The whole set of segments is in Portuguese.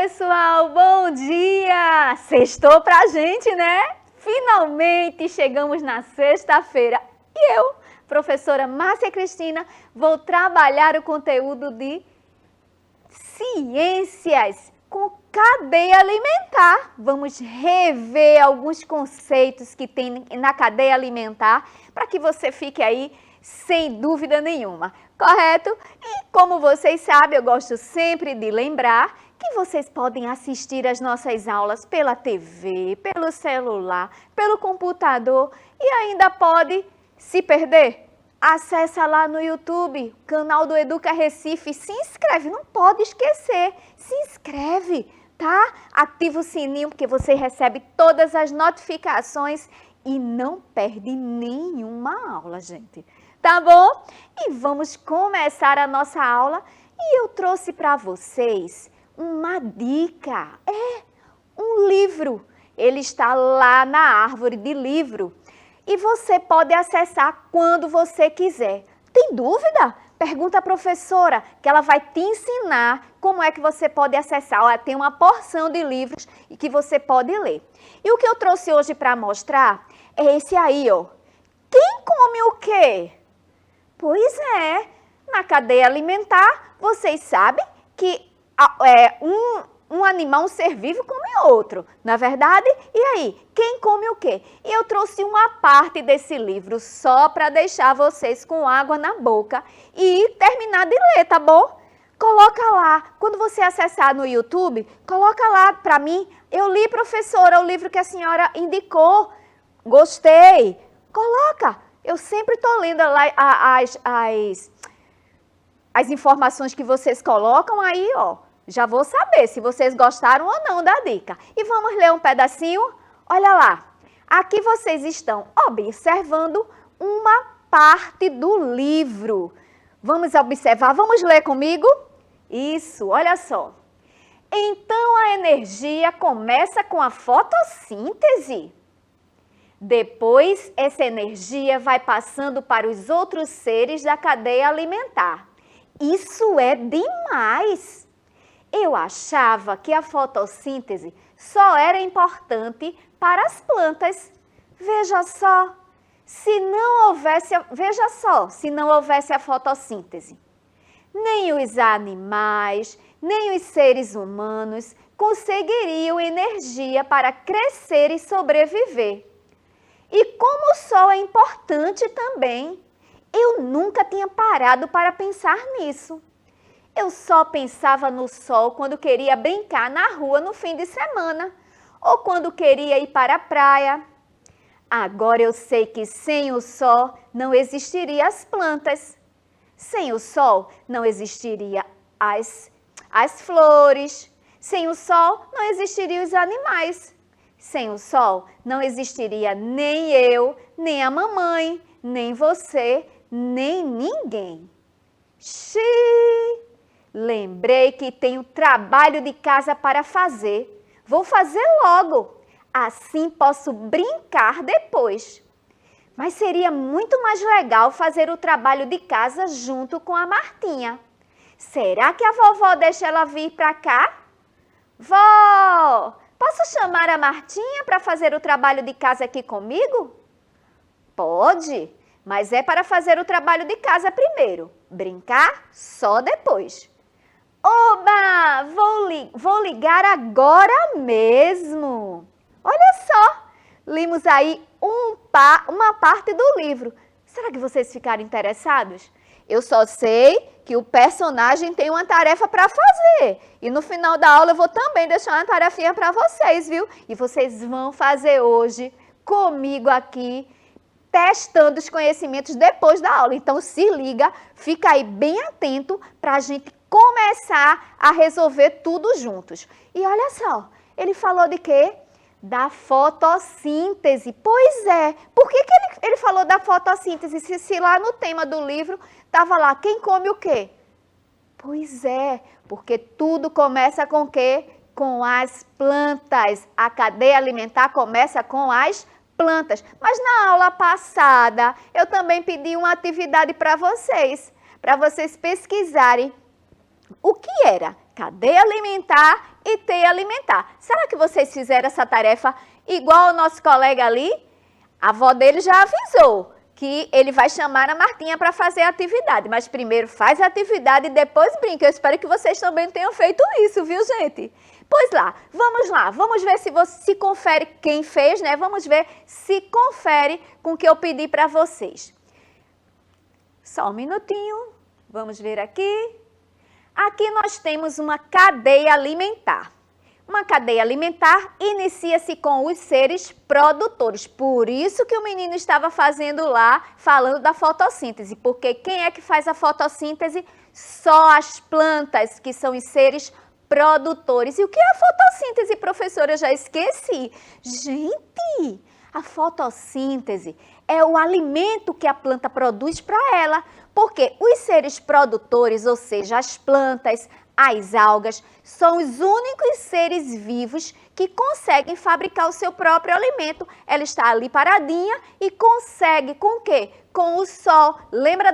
pessoal, bom dia! Sextou pra gente, né? Finalmente chegamos na sexta-feira e eu, professora Márcia Cristina, vou trabalhar o conteúdo de ciências com cadeia alimentar. Vamos rever alguns conceitos que tem na cadeia alimentar para que você fique aí sem dúvida nenhuma, correto? E como vocês sabem, eu gosto sempre de lembrar que vocês podem assistir as nossas aulas pela TV, pelo celular, pelo computador e ainda pode se perder. Acessa lá no YouTube, canal do Educa Recife, se inscreve, não pode esquecer, se inscreve, tá? Ativa o sininho porque você recebe todas as notificações e não perde nenhuma aula, gente. Tá bom? E vamos começar a nossa aula e eu trouxe para vocês uma dica, um livro. Ele está lá na árvore de livro e você pode acessar quando você quiser. Tem dúvida? Pergunta à professora que ela vai te ensinar como é que você pode acessar. Olha, tem uma porção de livros que você pode ler. E o que eu trouxe hoje para mostrar é esse aí, ó. Quem come o quê? Pois é, na cadeia alimentar, vocês sabem que um animal, um ser vivo come outro, não é verdade? E aí, quem come o quê? E eu trouxe uma parte desse livro só para deixar vocês com água na boca e terminar de ler, tá bom? Coloca lá, quando você acessar no YouTube, coloca lá para mim. Eu li, professora, o livro que a senhora indicou, gostei. Coloca. Eu sempre estou lendo lá as informações que vocês colocam aí, ó. Já vou saber se vocês gostaram ou não da dica. E vamos ler um pedacinho? Olha lá. Aqui vocês estão observando uma parte do livro. Vamos observar, vamos ler comigo? Isso, olha só. Então a energia começa com a fotossíntese. Depois, essa energia vai passando para os outros seres da cadeia alimentar. Isso é demais! Eu achava que a fotossíntese só era importante para as plantas. Veja só, se não houvesse a fotossíntese, nem os animais, nem os seres humanos conseguiriam energia para crescer e sobreviver. E como o sol é importante também, eu nunca tinha parado para pensar nisso. Eu só pensava no sol quando queria brincar na rua no fim de semana, ou quando queria ir para a praia. Agora eu sei que sem o sol não existiriam as plantas. Sem o sol não existiriam as flores. Sem o sol não existiriam os animais. Sem o sol, não existiria nem eu, nem a mamãe, nem você, nem ninguém. Xiii! Lembrei que tenho trabalho de casa para fazer. Vou fazer logo, assim posso brincar depois. Mas seria muito mais legal fazer o trabalho de casa junto com a Martinha. Será que a vovó deixa ela vir para cá? Vó! Posso chamar a Martinha para fazer o trabalho de casa aqui comigo? Pode, mas é para fazer o trabalho de casa primeiro. Brincar só depois. Oba! Vou ligar agora mesmo. Olha só, lemos aí uma parte do livro. Será que vocês ficaram interessados? Eu só sei que o personagem tem uma tarefa para fazer. E no final da aula eu vou também deixar uma tarefinha para vocês, viu? E vocês vão fazer hoje comigo aqui, testando os conhecimentos depois da aula. Então se liga, fica aí bem atento para a gente começar a resolver tudo juntos. E olha só, ele falou de quê? Da fotossíntese. Pois é, por que ele falou da fotossíntese se lá no tema do livro estava lá, quem come o quê? Pois é, porque tudo começa com o quê? Com as plantas. A cadeia alimentar começa com as plantas. Mas na aula passada, eu também pedi uma atividade para vocês pesquisarem o que era cadeia alimentar e teia alimentar. Será que vocês fizeram essa tarefa igual o nosso colega ali? A avó dele já avisou que ele vai chamar a Martinha para fazer a atividade, mas primeiro faz a atividade e depois brinca. Eu espero que vocês também tenham feito isso, viu, gente? Pois lá, vamos ver se você se confere quem fez, né? Vamos ver se confere com o que eu pedi para vocês. Só um minutinho, vamos ver aqui. Aqui nós temos uma cadeia alimentar. Uma cadeia alimentar inicia-se com os seres produtores. Por isso que o menino estava fazendo lá, falando da fotossíntese. Porque quem é que faz a fotossíntese? Só as plantas, que são os seres produtores. E o que é a fotossíntese, professora? Eu já esqueci. Gente, a fotossíntese é o alimento que a planta produz para ela. Porque os seres produtores, ou seja, as plantas, as algas, são os únicos seres vivos que conseguem fabricar o seu próprio alimento. Ela está ali paradinha e consegue com o quê? Com o sol. Lembra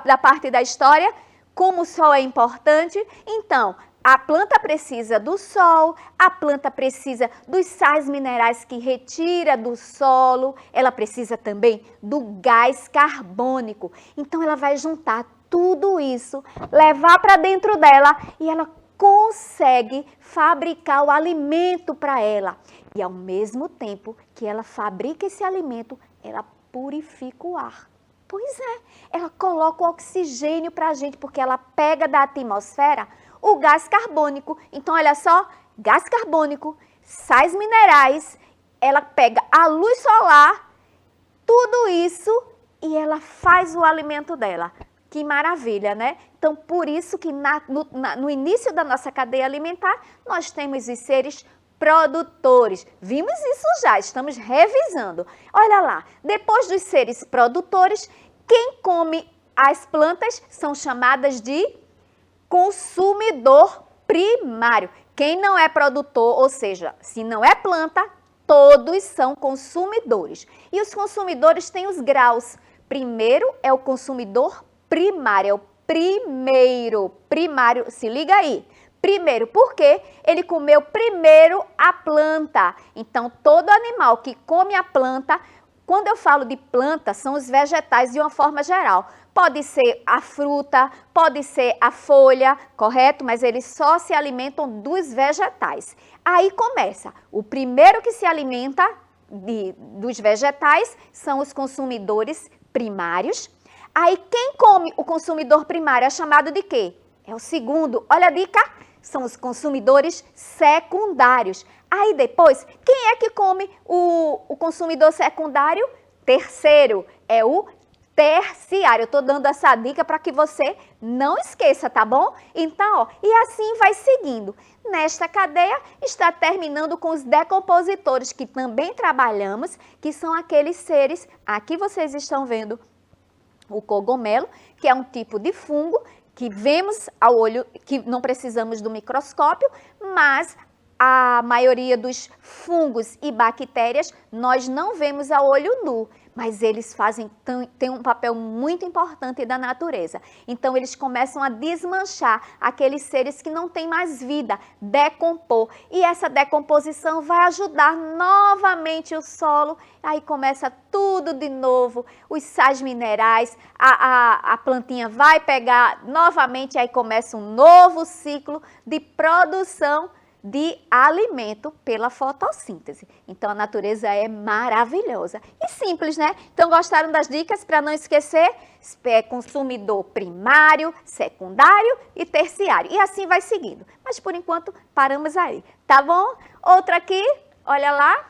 da parte da história? Como o sol é importante? Então, a planta precisa do sol, a planta precisa dos sais minerais que retira do solo, ela precisa também do gás carbônico. Então, ela vai juntar tudo isso, levar para dentro dela e ela consegue fabricar o alimento para ela. E ao mesmo tempo que ela fabrica esse alimento, ela purifica o ar. Pois é, ela coloca o oxigênio para a gente, porque ela pega da atmosfera o gás carbônico. Então, olha só, gás carbônico, sais minerais, ela pega a luz solar, tudo isso e ela faz o alimento dela. Que maravilha, né? Então, por isso que no início da nossa cadeia alimentar, nós temos os seres produtores. Vimos isso já, estamos revisando. Olha lá, depois dos seres produtores, quem come as plantas são chamadas de consumidor primário. Quem não é produtor, ou seja, se não é planta, todos são consumidores. E os consumidores têm os graus. Primeiro é o consumidor primário, é o primário, se liga aí. Primeiro, porque ele comeu primeiro a planta. Então, todo animal que come a planta, quando eu falo de planta, são os vegetais de uma forma geral. Pode ser a fruta, pode ser a folha, correto? Mas eles só se alimentam dos vegetais. Aí começa. O primeiro que se alimenta dos vegetais são os consumidores primários. Aí quem come o consumidor primário é chamado de quê? É o segundo. Olha a dica. São os consumidores secundários. Aí depois, quem é que come o consumidor secundário? Terceiro. É o terciário. Eu estou dando essa dica para que você não esqueça, tá bom? Então, ó, e assim vai seguindo. Nesta cadeia está terminando com os decompositores, que também trabalhamos, que são aqueles seres, aqui vocês estão vendo o cogumelo, que é um tipo de fungo que vemos ao olho, que não precisamos do microscópio, mas a maioria dos fungos e bactérias nós não vemos a olho nu, mas eles têm um papel muito importante da natureza. Então, eles começam a desmanchar aqueles seres que não têm mais vida, decompor. E essa decomposição vai ajudar novamente o solo, aí começa tudo de novo, os sais minerais, a plantinha vai pegar novamente, aí começa um novo ciclo de produção de alimento pela fotossíntese. Então, a natureza é maravilhosa. E simples, né? Então, gostaram das dicas? Para não esquecer, é consumidor primário, secundário e terciário. E assim vai seguindo. Mas, por enquanto, paramos aí. Tá bom? Outra aqui, olha lá.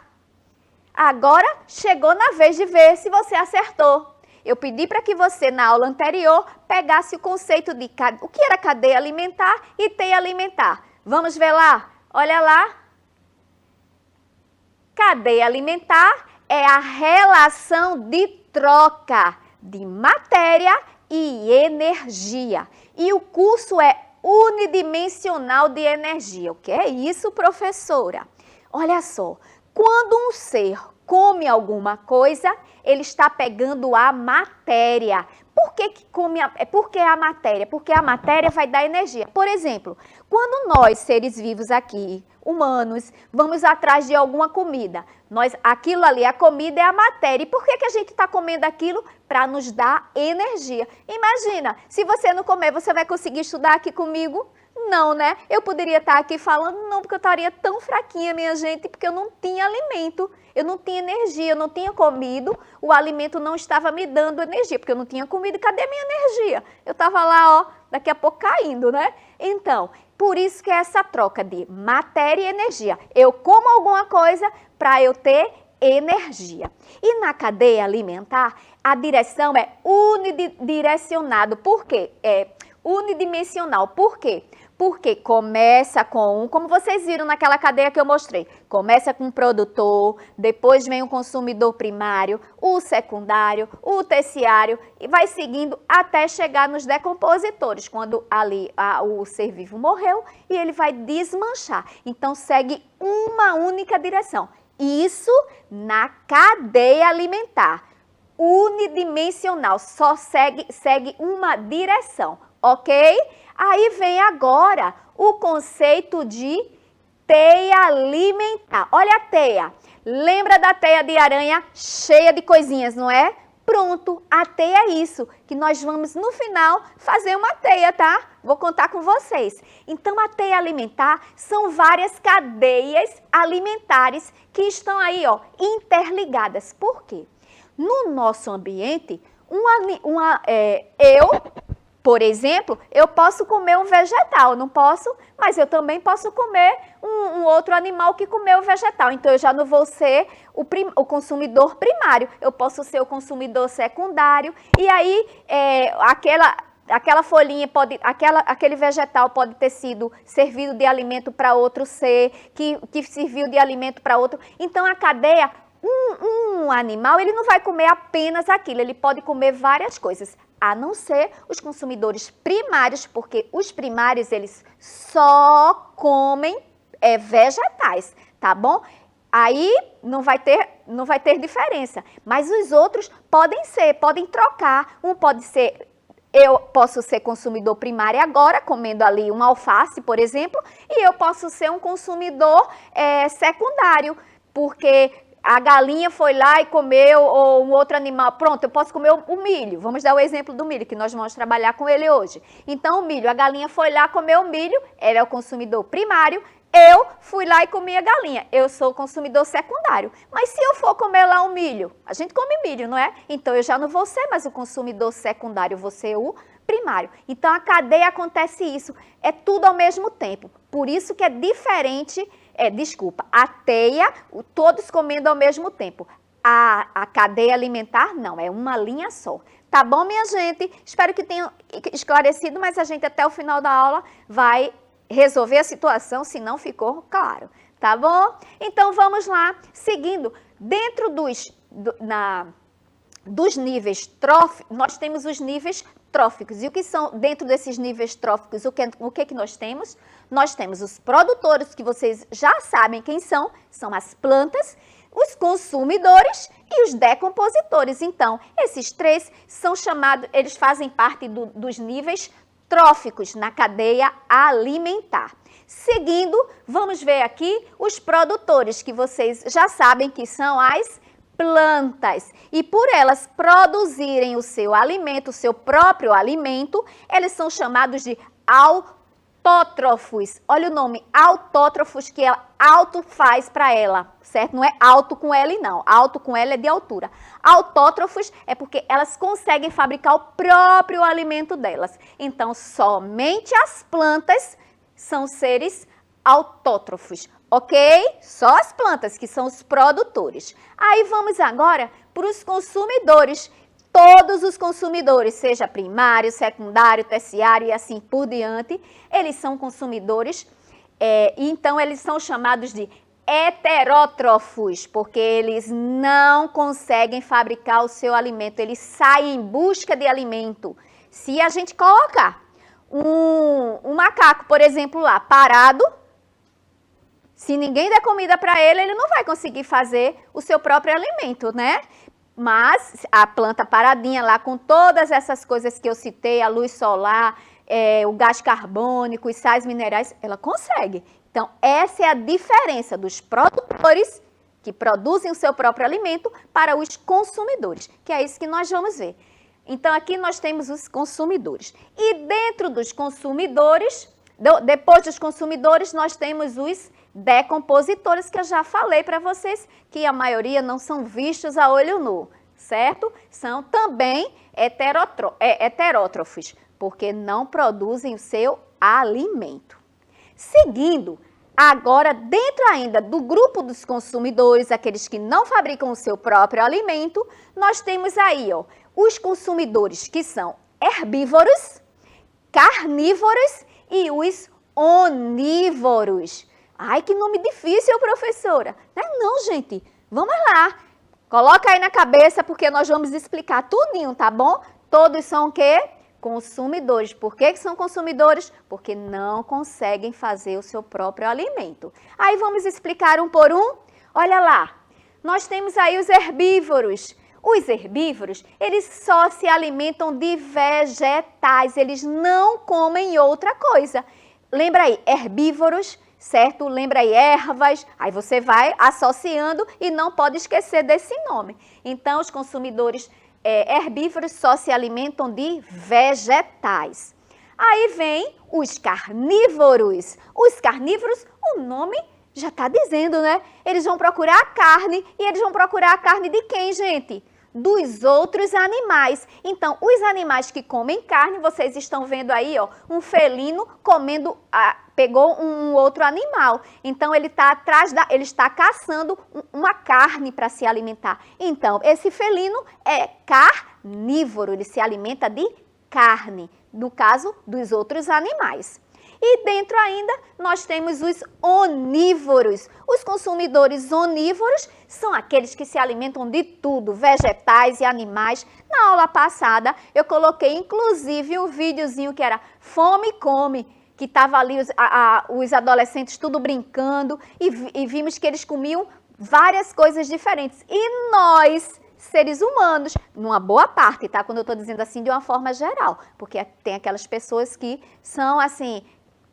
Agora, chegou na vez de ver se você acertou. Eu pedi para que você, na aula anterior, pegasse o conceito de o que era cadeia alimentar e teia alimentar. Vamos ver lá? Olha lá. Cadeia alimentar é a relação de troca de matéria e energia. E o curso é unidimensional de energia. O que é isso, professora? Olha só, quando um ser come alguma coisa, ele está pegando a matéria. Por que a matéria? Porque a matéria vai dar energia. Por exemplo, quando nós, seres vivos aqui, humanos, vamos atrás de alguma comida, aquilo ali, a comida é a matéria. E por que a gente está comendo aquilo? Para nos dar energia. Imagina, se você não comer, você vai conseguir estudar aqui comigo? Não, né? Eu poderia estar aqui falando, não, porque eu estaria tão fraquinha, minha gente, porque eu não tinha alimento, eu não tinha energia, eu não tinha comido, o alimento não estava me dando energia, porque eu não tinha comido, cadê minha energia? Eu estava lá, ó, daqui a pouco caindo, né? Então, por isso que é essa troca de matéria e energia. Eu como alguma coisa para eu ter energia. E na cadeia alimentar, a direção é unidirecionado. Por quê? É unidimensional. Por quê? Porque começa com como vocês viram naquela cadeia que eu mostrei, começa com o produtor, depois vem o consumidor primário, o secundário, o terciário e vai seguindo até chegar nos decompositores, quando ali o ser vivo morreu e ele vai desmanchar. Então segue uma única direção. Isso na cadeia alimentar, unidimensional, só segue uma direção, ok? Aí vem agora o conceito de teia alimentar. Olha a teia. Lembra da teia de aranha cheia de coisinhas, não é? Pronto, a teia é isso, que nós vamos no final fazer uma teia, tá? Vou contar com vocês. Então, a teia alimentar são várias cadeias alimentares que estão aí, ó, interligadas. Por quê? No nosso ambiente, por exemplo, eu posso comer um vegetal, não posso? Mas eu também posso comer um outro animal que comeu o vegetal. Então, eu já não vou ser o consumidor primário, eu posso ser o consumidor secundário. E aí, aquela folhinha aquele vegetal pode ter sido servido de alimento para outro ser, que serviu de alimento para outro. Então, a cadeia, um animal, ele não vai comer apenas aquilo, ele pode comer várias coisas, a não ser os consumidores primários, porque os primários, eles só comem vegetais, tá bom? Aí não vai ter diferença, mas os outros podem trocar, eu posso ser consumidor primário agora, comendo ali uma alface, por exemplo, e eu posso ser um consumidor secundário, porque a galinha foi lá e comeu, ou um outro animal. Pronto, eu posso comer o milho. Vamos dar o exemplo do milho, que nós vamos trabalhar com ele hoje. Então, o milho, a galinha foi lá, comeu o milho, ela é o consumidor primário, eu fui lá e comi a galinha, eu sou o consumidor secundário. Mas se eu for comer lá o milho, a gente come milho, não é? Então, eu já não vou ser mais o consumidor secundário, vou ser o primário. Então, a cadeia acontece isso, é tudo ao mesmo tempo. Por isso que é diferente, a teia, todos comendo ao mesmo tempo. A cadeia alimentar, não, é uma linha só. Tá bom, minha gente? Espero que tenham esclarecido, mas a gente até o final da aula vai resolver a situação, se não ficou claro. Tá bom? Então, vamos lá, seguindo. Dentro dos níveis tróficos, nós temos os níveis tróficos. E o que são, dentro desses níveis tróficos, o que nós temos? Nós temos os produtores, que vocês já sabem quem são as plantas, os consumidores e os decompositores. Então, esses três são chamados, eles fazem parte dos níveis tróficos na cadeia alimentar. Seguindo, vamos ver aqui os produtores, que vocês já sabem que são as plantas. E por elas produzirem o seu alimento, o seu próprio alimento, eles são chamados de autótrofos. Olha o nome, autótrofos, que auto faz para ela, certo? Não é alto com L, não. Alto com L é de altura. Autótrofos é porque elas conseguem fabricar o próprio alimento delas. Então, somente as plantas são seres autótrofos, ok? Só as plantas que são os produtores. Aí vamos agora para os consumidores. Todos os consumidores, seja primário, secundário, terciário e assim por diante, eles são consumidores, então eles são chamados de heterótrofos, porque eles não conseguem fabricar o seu alimento, eles saem em busca de alimento. Se a gente colocar um macaco, por exemplo, lá, parado, se ninguém der comida para ele, ele não vai conseguir fazer o seu próprio alimento, né? Mas a planta paradinha lá, com todas essas coisas que eu citei, a luz solar, o gás carbônico, os sais minerais, ela consegue. Então, essa é a diferença dos produtores que produzem o seu próprio alimento para os consumidores, que é isso que nós vamos ver. Então, aqui nós temos os consumidores. E dentro dos consumidores, depois dos consumidores, nós temos os decompositores, que eu já falei para vocês, que a maioria não são vistos a olho nu, certo? São também heterótrofos, porque não produzem o seu alimento. Seguindo, agora dentro ainda do grupo dos consumidores, aqueles que não fabricam o seu próprio alimento, nós temos aí, ó, os consumidores que são herbívoros, carnívoros e os onívoros. Ai, que nome difícil, professora. Não, gente. Vamos lá. Coloca aí na cabeça, porque nós vamos explicar tudinho, tá bom? Todos são o quê? Consumidores. Por que são consumidores? Porque não conseguem fazer o seu próprio alimento. Aí vamos explicar um por um. Olha lá. Nós temos aí os herbívoros. Os herbívoros, eles só se alimentam de vegetais. Eles não comem outra coisa. Lembra aí, herbívoros, certo? Lembra aí, ervas, aí você vai associando e não pode esquecer desse nome. Então, os consumidores herbívoros só se alimentam de vegetais. Aí vem os carnívoros. Os carnívoros, o nome já está dizendo, né? Eles vão procurar a carne e eles vão procurar a carne de quem, gente? Dos outros animais. Então, os animais que comem carne, vocês estão vendo aí, ó, um felino comendo, pegou um outro animal. Então, ele está ele está caçando uma carne para se alimentar. Então, esse felino é carnívoro, ele se alimenta de carne, no caso dos outros animais. E dentro ainda nós temos os onívoros. Os consumidores onívoros são aqueles que se alimentam de tudo, vegetais e animais. Na aula passada eu coloquei inclusive um videozinho que era Fome Come, que estava ali os adolescentes tudo brincando e vimos que eles comiam várias coisas diferentes. E nós, seres humanos, numa boa parte, tá? Quando eu estou dizendo assim de uma forma geral, porque tem aquelas pessoas que são assim,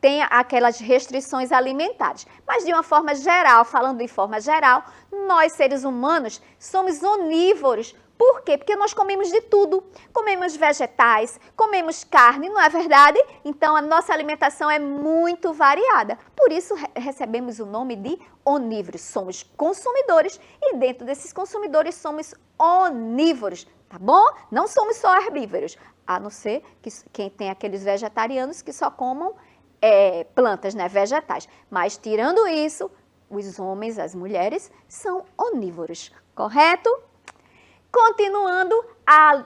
tem aquelas restrições alimentares. Mas de uma forma geral, falando de forma geral, nós seres humanos somos onívoros. Por quê? Porque nós comemos de tudo. Comemos vegetais, comemos carne, não é verdade? Então a nossa alimentação é muito variada. Por isso recebemos o nome de onívoros. Somos consumidores e dentro desses consumidores somos onívoros, tá bom? Não somos só herbívoros, a não ser que quem tem aqueles vegetarianos que só comam plantas, né, vegetais. Mas tirando isso, os homens, as mulheres, são onívoros, correto? Continuando,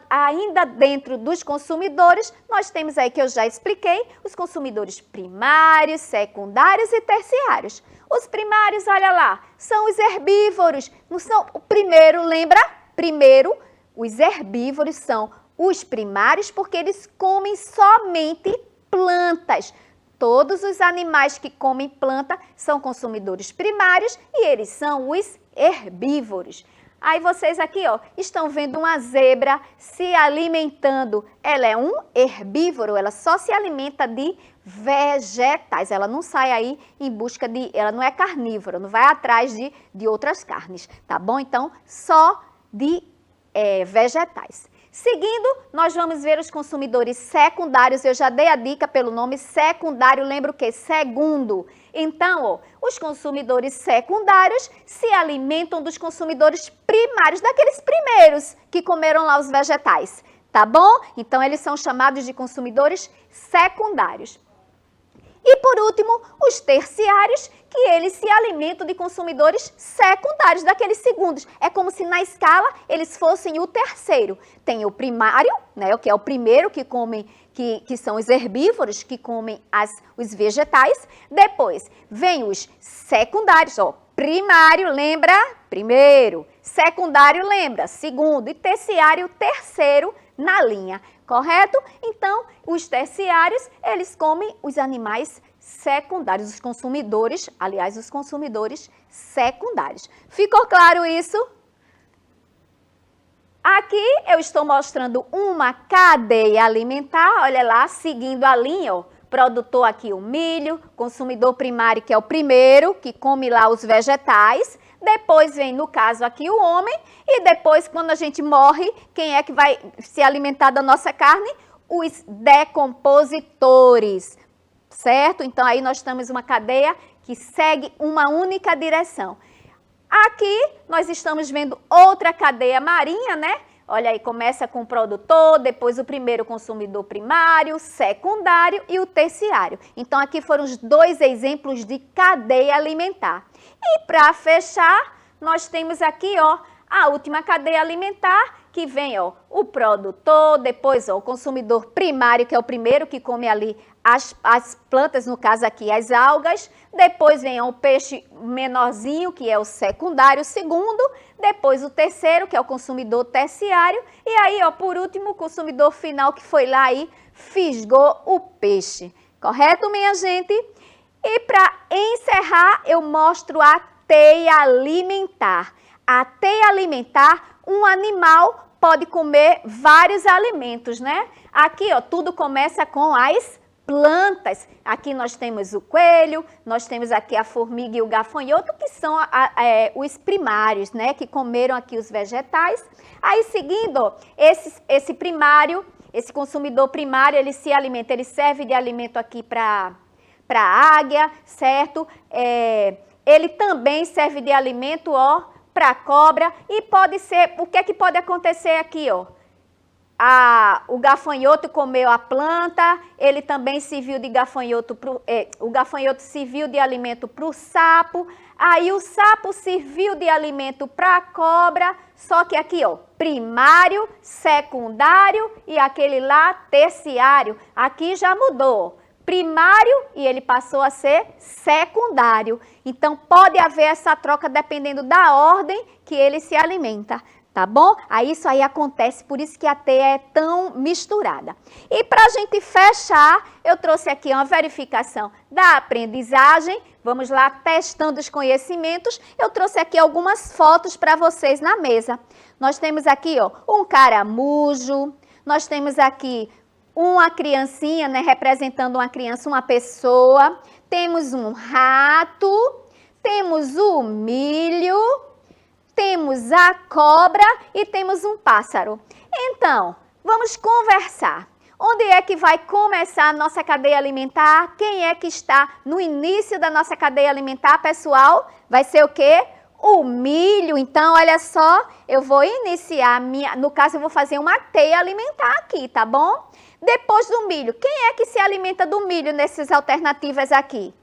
ainda dentro dos consumidores, nós temos aí que eu já expliquei, os consumidores primários, secundários e terciários. Os primários, olha lá, são os herbívoros. Não são, o primeiro, lembra? Primeiro, os herbívoros são os primários porque eles comem somente plantas. Todos os animais que comem planta são consumidores primários e eles são os herbívoros. Aí vocês aqui, ó, estão vendo uma zebra se alimentando. Ela é um herbívoro, ela só se alimenta de vegetais. Ela não sai aí em busca ela não é carnívora, não vai atrás de outras carnes, tá bom? Então, só de vegetais. Seguindo, nós vamos ver os consumidores secundários. Eu já dei a dica pelo nome secundário, lembra o quê? Segundo. Então, ó, os consumidores secundários se alimentam dos consumidores primários, daqueles primeiros que comeram lá os vegetais, tá bom? Então, eles são chamados de consumidores secundários. E, por último, os terciários, que eles se alimentam de consumidores secundários, daqueles segundos. É como se na escala eles fossem o terceiro. Tem o primário, né, que é o primeiro que comem, que são os herbívoros, que comem os vegetais. Depois, vem os secundários, ó, primário, lembra? Primeiro. Secundário, lembra? Segundo. E terciário, terceiro na linha. Correto? Então, os terciários, eles comem os animais secundários, os consumidores, aliás, os consumidores secundários. Ficou claro isso? Aqui eu estou mostrando uma cadeia alimentar, olha lá, seguindo a linha, ó. Produtor aqui o milho, consumidor primário que é o primeiro, que come lá os vegetais. Depois vem, no caso aqui, o homem. E depois, quando a gente morre, quem é que vai se alimentar da nossa carne? Os decompositores, certo? Então, aí nós temos uma cadeia que segue uma única direção. Aqui, nós estamos vendo outra cadeia marinha, né? Olha aí, começa com o produtor, depois o primeiro consumidor primário, secundário e o terciário. Então, aqui foram os dois exemplos de cadeia alimentar. E para fechar, nós temos aqui, ó, a última cadeia alimentar, que vem, ó, o produtor, depois, ó, o consumidor primário, que é o primeiro que come ali as plantas, no caso aqui, as algas. Depois vem ó, o peixe menorzinho, que é o secundário, o segundo. Depois o terceiro, que é o consumidor terciário. E aí, ó, por último, o consumidor final, que foi lá e fisgou o peixe. Correto, minha gente? E para encerrar, eu mostro a teia alimentar. A teia alimentar, um animal pode comer vários alimentos, né? Aqui, ó, tudo começa com as plantas. Aqui nós temos o coelho, nós temos aqui a formiga e o gafanhoto, que são os primários, né? Que comeram aqui os vegetais. Aí, seguindo, ó, esse primário, esse consumidor primário, ele se alimenta, ele serve de alimento aqui para a águia, certo? Ele também serve de alimento, ó, para a cobra. E pode ser, o que é que pode acontecer aqui, ó? O gafanhoto comeu a planta, ele também serviu de gafanhoto, o gafanhoto serviu de alimento para o sapo, aí o sapo serviu de alimento para a cobra, só que aqui, ó, primário, secundário e aquele lá terciário, aqui já mudou. Primário e ele passou a ser secundário. Então, pode haver essa troca dependendo da ordem que ele se alimenta, tá bom? Aí isso aí acontece, por isso que a teia é tão misturada. E para a gente fechar, eu trouxe aqui uma verificação da aprendizagem. Vamos lá, testando os conhecimentos. Eu trouxe aqui algumas fotos para vocês na mesa. Nós temos aqui, ó, um caramujo. Nós temos aqui uma criancinha, né, representando uma criança, uma pessoa. Temos um rato, temos o milho, temos a cobra e temos um pássaro. Então, vamos conversar. Onde é que vai começar a nossa cadeia alimentar? Quem é que está no início da nossa cadeia alimentar, pessoal? Vai ser o quê? O milho. Então, olha só, eu vou iniciar, no caso, eu vou fazer uma teia alimentar aqui, tá bom? Depois do milho, quem é que se alimenta do milho nessas alternativas aqui?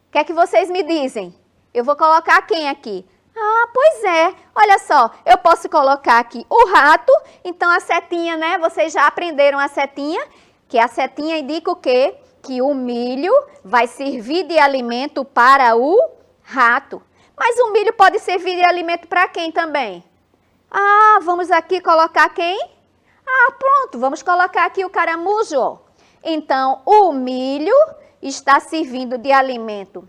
O que é que vocês me dizem? Eu vou colocar quem aqui? Ah, pois é. Olha só, eu posso colocar aqui o rato. Então, a setinha, né? Vocês já aprenderam a setinha? Que a setinha indica o quê? Que o milho vai servir de alimento para o rato. Mas o milho pode servir de alimento para quem também? Ah, vamos aqui colocar quem? Ah, pronto, vamos colocar aqui o caramujo, ó. Então, o milho está servindo de alimento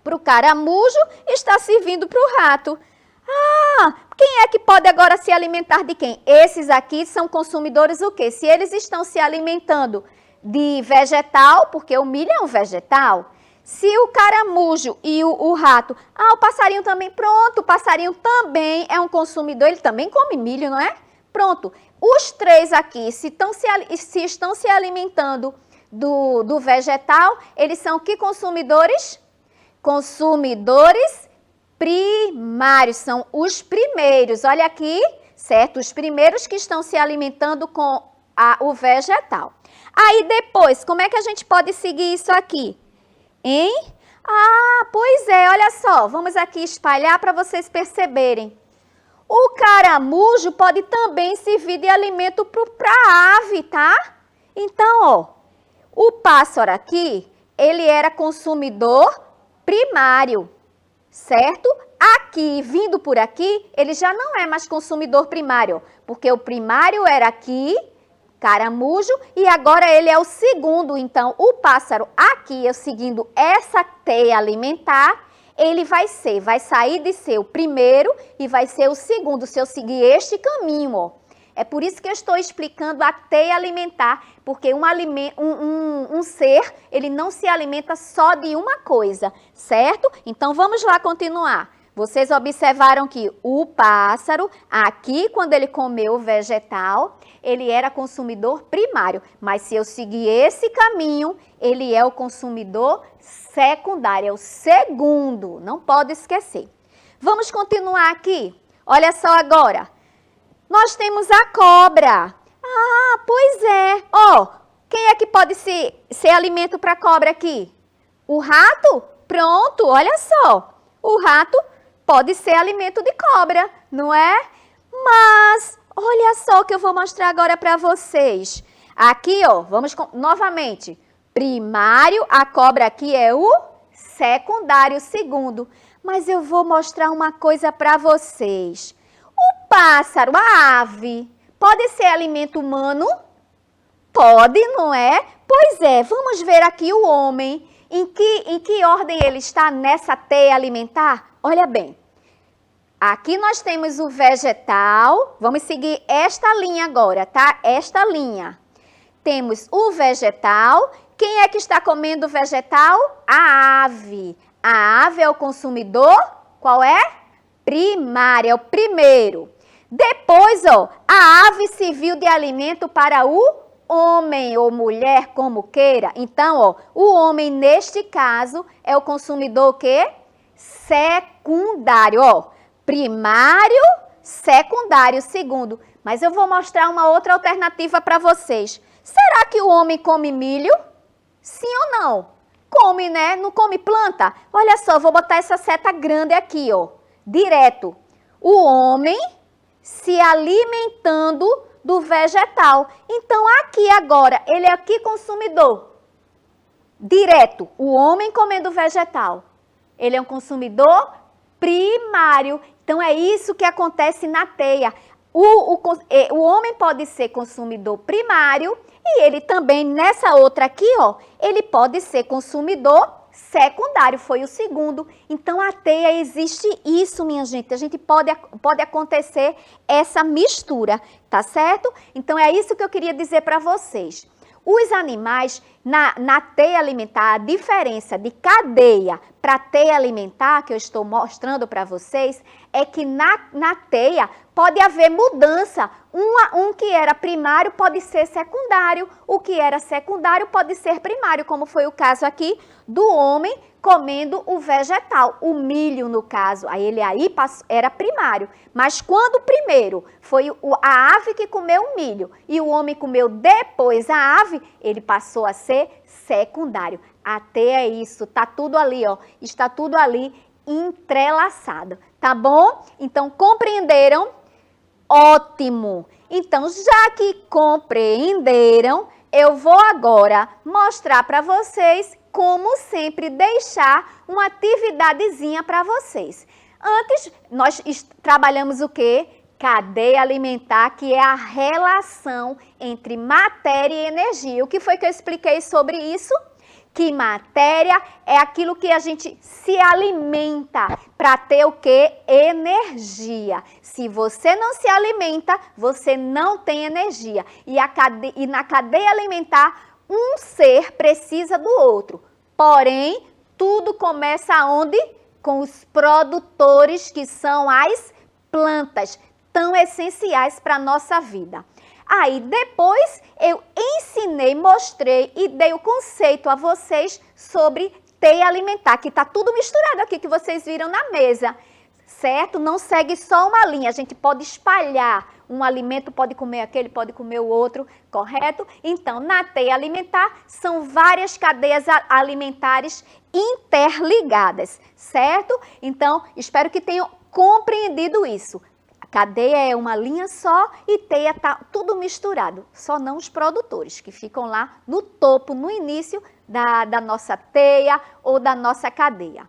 para o caramujo, está servindo para o rato. Ah, quem é que pode agora se alimentar de quem? Esses aqui são consumidores o quê? Se eles estão se alimentando de vegetal, porque o milho é um vegetal, se o caramujo e o rato... Ah, o passarinho também, pronto, o passarinho também é um consumidor, ele também come milho, não é? Pronto, os três aqui, se estão se alimentando do vegetal, eles são que consumidores? Consumidores primários, são os primeiros. Olha aqui, certo? Os primeiros que estão se alimentando com o vegetal. Aí depois, como é que a gente pode seguir isso aqui? Hein? Ah, pois é, olha só, vamos aqui espalhar para vocês perceberem. O caramujo pode também servir de alimento para a ave, tá? Então, ó, o pássaro aqui, ele era consumidor primário, certo? Aqui, vindo por aqui, ele já não é mais consumidor primário, porque o primário era aqui, caramujo, e agora ele é o segundo. Então, o pássaro aqui, eu seguindo essa teia alimentar, ele vai sair de ser o primeiro e vai ser o segundo, se eu seguir este caminho, ó. É por isso que eu estou explicando a teia alimentar, porque um ser, ele não se alimenta só de uma coisa, certo? Então, vamos lá continuar. Vocês observaram que o pássaro, aqui, quando ele comeu o vegetal, ele era consumidor primário. Mas se eu seguir esse caminho, ele é o consumidor secundário, é o segundo. Não pode esquecer. Vamos continuar aqui. Olha só agora. Nós temos a cobra. Ah, pois é. Ó, quem é que pode ser alimento para a cobra aqui? O rato? Pronto, olha só. O rato pode ser alimento de cobra, não é? Mas, olha só o que eu vou mostrar agora para vocês. Aqui, ó, vamos novamente. Primário, a cobra aqui é o secundário, segundo. Mas eu vou mostrar uma coisa para vocês. O pássaro, a ave, pode ser alimento humano? Pode, não é? Pois é, vamos ver aqui o homem. Em que ordem ele está nessa teia alimentar? Olha bem, aqui nós temos o vegetal, vamos seguir esta linha agora, tá? Esta linha. Temos o vegetal. Quem é que está comendo o vegetal? A ave. A ave é o consumidor, qual é? Primário, é o primeiro. Depois, ó, a ave serviu de alimento para o homem ou mulher, como queira. Então, ó, o homem, neste caso, é o consumidor o quê? Secundário, ó. Primário, secundário, segundo. Mas eu vou mostrar uma outra alternativa para vocês. Será que o homem come milho? Sim ou não? Come, né? Não come planta? Olha só, vou botar essa seta grande aqui, ó. Direto. O homem se alimentando do vegetal. Então, aqui agora, ele é aqui consumidor. Direto. O homem comendo vegetal. Ele é um consumidor primário. Então, é isso que acontece na teia. O homem pode ser consumidor primário e ele também, nessa outra aqui, ó, ele pode ser consumidor secundário, foi o segundo. Então, a teia existe isso, minha gente. A gente pode acontecer essa mistura, tá certo? Então, é isso que eu queria dizer para vocês. Os animais, na teia alimentar, a diferença de cadeia para teia alimentar, que eu estou mostrando para vocês, é que na teia pode haver mudança. Um que era primário pode ser secundário, o que era secundário pode ser primário, como foi o caso aqui do homem comendo o vegetal, o milho no caso. Aí era primário, mas quando primeiro foi a ave que comeu o milho e o homem comeu depois a ave, ele passou a ser secundário. Até é isso, tá tudo ali, ó, está tudo ali entrelaçado, tá bom? Então, compreenderam? Ótimo! Então, já que compreenderam, eu vou agora mostrar para vocês, como sempre, deixar uma atividadezinha para vocês. Antes, nós trabalhamos o quê? Cadeia alimentar, que é a relação entre matéria e energia. O que foi que eu expliquei sobre isso? Que matéria é aquilo que a gente se alimenta para ter o quê? Energia. Se você não se alimenta, você não tem energia. E na cadeia alimentar, um ser precisa do outro. Porém, tudo começa aonde? Com os produtores, que são as plantas, tão essenciais para a nossa vida. Aí depois eu ensinei, mostrei e dei o conceito a vocês sobre teia alimentar, que está tudo misturado aqui que vocês viram na mesa, certo? Não segue só uma linha, a gente pode espalhar. Um alimento pode comer aquele, pode comer o outro, correto? Então, na teia alimentar, são várias cadeias alimentares interligadas, certo? Então, espero que tenham compreendido isso. A cadeia é uma linha só e teia está tudo misturado, só não os produtores, que ficam lá no topo, no início da nossa teia ou da nossa cadeia.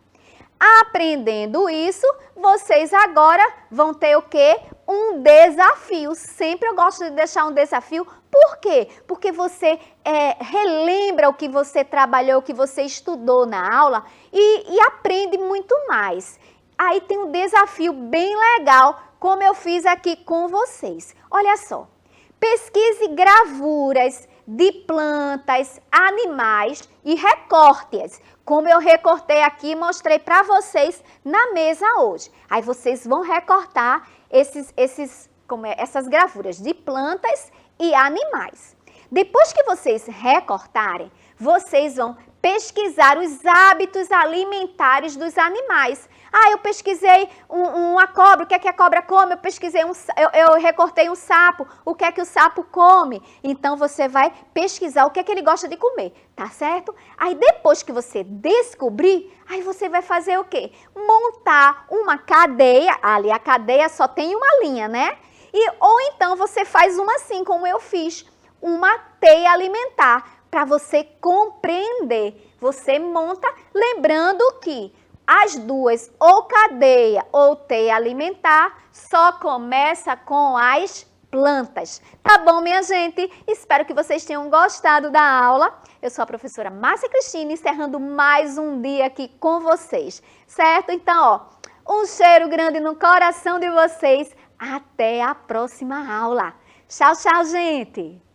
Aprendendo isso, vocês agora vão ter o quê? um desafio. Sempre eu gosto de deixar um desafio. Por quê? Porque você relembra o que você trabalhou, o que você estudou na aula e aprende muito mais. Aí tem um desafio bem legal, como eu fiz aqui com vocês. Olha só, pesquise gravuras de plantas, animais e recorte-as, como eu recortei aqui e mostrei para vocês na mesa hoje. Aí vocês vão recortar essas gravuras de plantas e animais. Depois que vocês recortarem, vocês vão pesquisar os hábitos alimentares dos animais. Ah, eu pesquisei uma cobra, o que é que a cobra come? Eu pesquisei eu recortei um sapo, o que é que o sapo come? Então você vai pesquisar o que é que ele gosta de comer, tá certo? Aí depois que você descobrir, aí você vai fazer o quê? Montar uma cadeia, ali a cadeia só tem uma linha, né? Ou então você faz uma assim, como eu fiz, uma teia alimentar, para você compreender. Você monta, lembrando que as duas, ou cadeia ou teia alimentar, só começa com as plantas. Tá bom, minha gente? Espero que vocês tenham gostado da aula. Eu sou a professora Márcia Cristina, encerrando mais um dia aqui com vocês, certo? Então, ó, um cheiro grande no coração de vocês. Até a próxima aula. Tchau, tchau, gente!